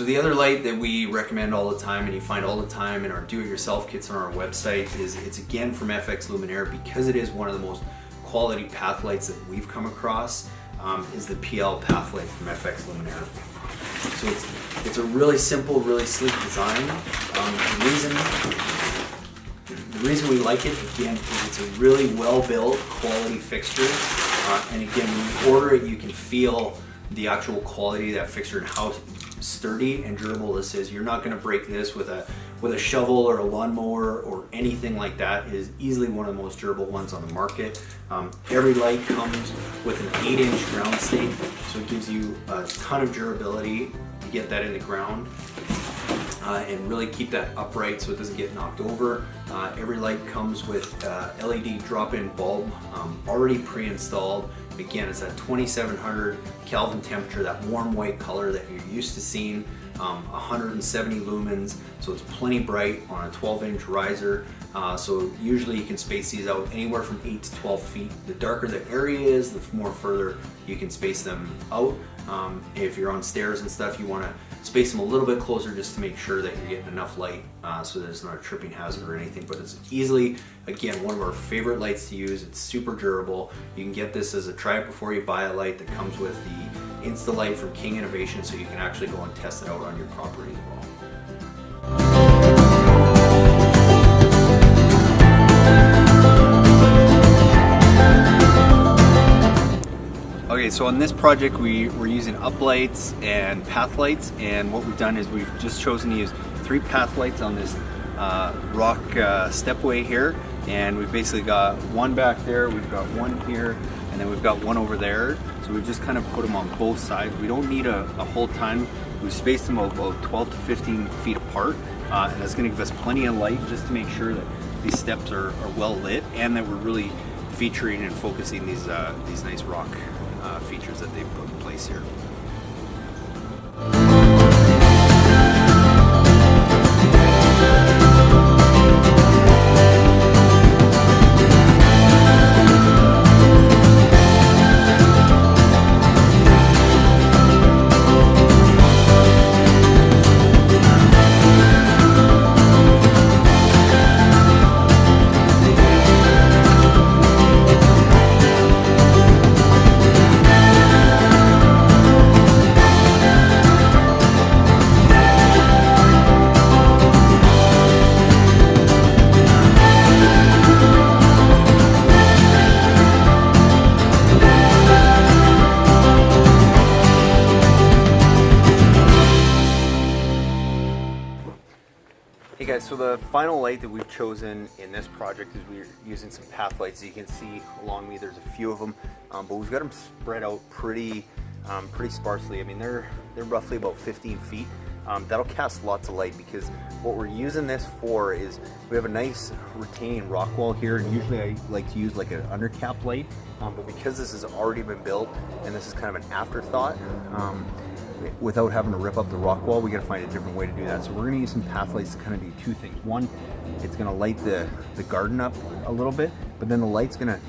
So the other light that we recommend all the time, and you find all the time in our do-it-yourself kits on our website, is it's again from FX Luminaire, because it is one of the most quality path lights that we've come across, is the PL path light from FX Luminaire. So it's a really simple, really sleek design. The reason we like it, again, is it's a really well-built, quality fixture. And again, when you order it, you can feel the actual quality of that fixture and how sturdy and durable this is. You're not going to break this with a shovel or a lawnmower or anything like that. It is easily one of the most durable ones on the market. Every light comes with an 8-inch ground stake, so it gives you a ton of durability to get that in the ground. And really keep that upright so it doesn't get knocked over. Every light comes with LED drop-in bulb already pre-installed. Again, it's that 2700 Kelvin temperature, that warm white color that you're used to seeing. 170 lumens, so it's plenty bright on a 12-inch riser. So usually you can space these out anywhere from 8 to 12 feet. The darker the area is, the more further you can space them out. If you're on stairs and stuff, you want to space them a little bit closer just to make sure that you're getting enough light so there's not a tripping hazard or anything. But it's easily, again, one of our favorite lights to use. It's super durable. You can get this as a try it before you buy a light that comes with the Insta-Light from King Innovation, so you can actually go and test it out on your property as well. Okay, so on this project we're using uplights and path lights, and what we've done is we've just chosen to use 3 path lights on this rock stepway here, and we've basically got one back there, we've got one here, and then we've got one over there. So we've just kind of put them on both sides. We don't need a whole ton. We've spaced them about 12 to 15 feet apart, and that's going to give us plenty of light just to make sure that these steps are well lit, and that we're really featuring and focusing these nice rock features that they've put in place here. Hey guys, so the final light that we've chosen in this project is we're using some path lights. As you can see along me, there's a few of them, but we've got them spread out pretty sparsely. I mean, they're roughly about 15 feet. That'll cast lots of light, because what we're using this for is we have a nice retaining rock wall here, and usually I like to use like an undercap light, but because this has already been built and this is kind of an afterthought, without having to rip up the rock wall, we got to find a different way to do that. So we're going to use some path lights to kind of do 2 things. One, it's going to light the garden up a little bit, but then the light's going to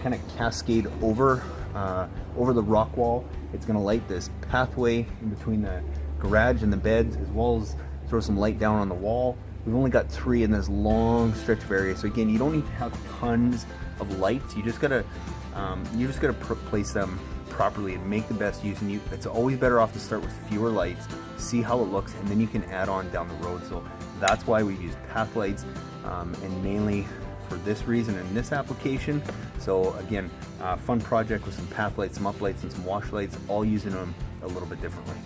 kind of cascade over the rock wall. It's going to light this pathway in between the garage and the beds, as well as throw some light down on the wall. We've only got 3 in this long stretch of area, so again, you don't need to have tons of lights. You just gotta place them properly and make the best use. And it's always better off to start with fewer lights, see how it looks, and then you can add on down the road. So that's why we use path lights, and mainly for this reason in this application. So again, fun project with some path lights, some up lights, and some wash lights, all using them a little bit differently.